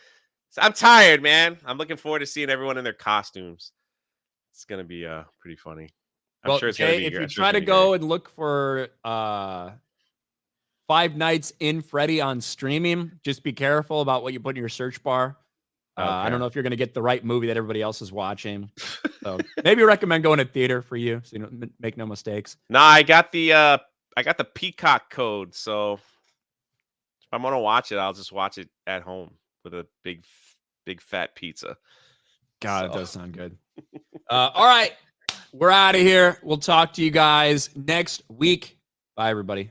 I'm tired, man. I'm looking forward to seeing everyone in their costumes. It's gonna be pretty funny. I'm sure it's gonna be. If you try to go and look for Five Nights in Freddy on streaming, just be careful about what you put in your search bar. Okay. I don't know if you're gonna get the right movie that everybody else is watching. So maybe recommend going to theater for you, so you don't make no mistakes. No, I got the Peacock code, so if I'm gonna watch it, I'll just watch it at home with a big fat pizza. God, it does sound good. All right, we're out of here. We'll talk to you guys next week. Bye, everybody.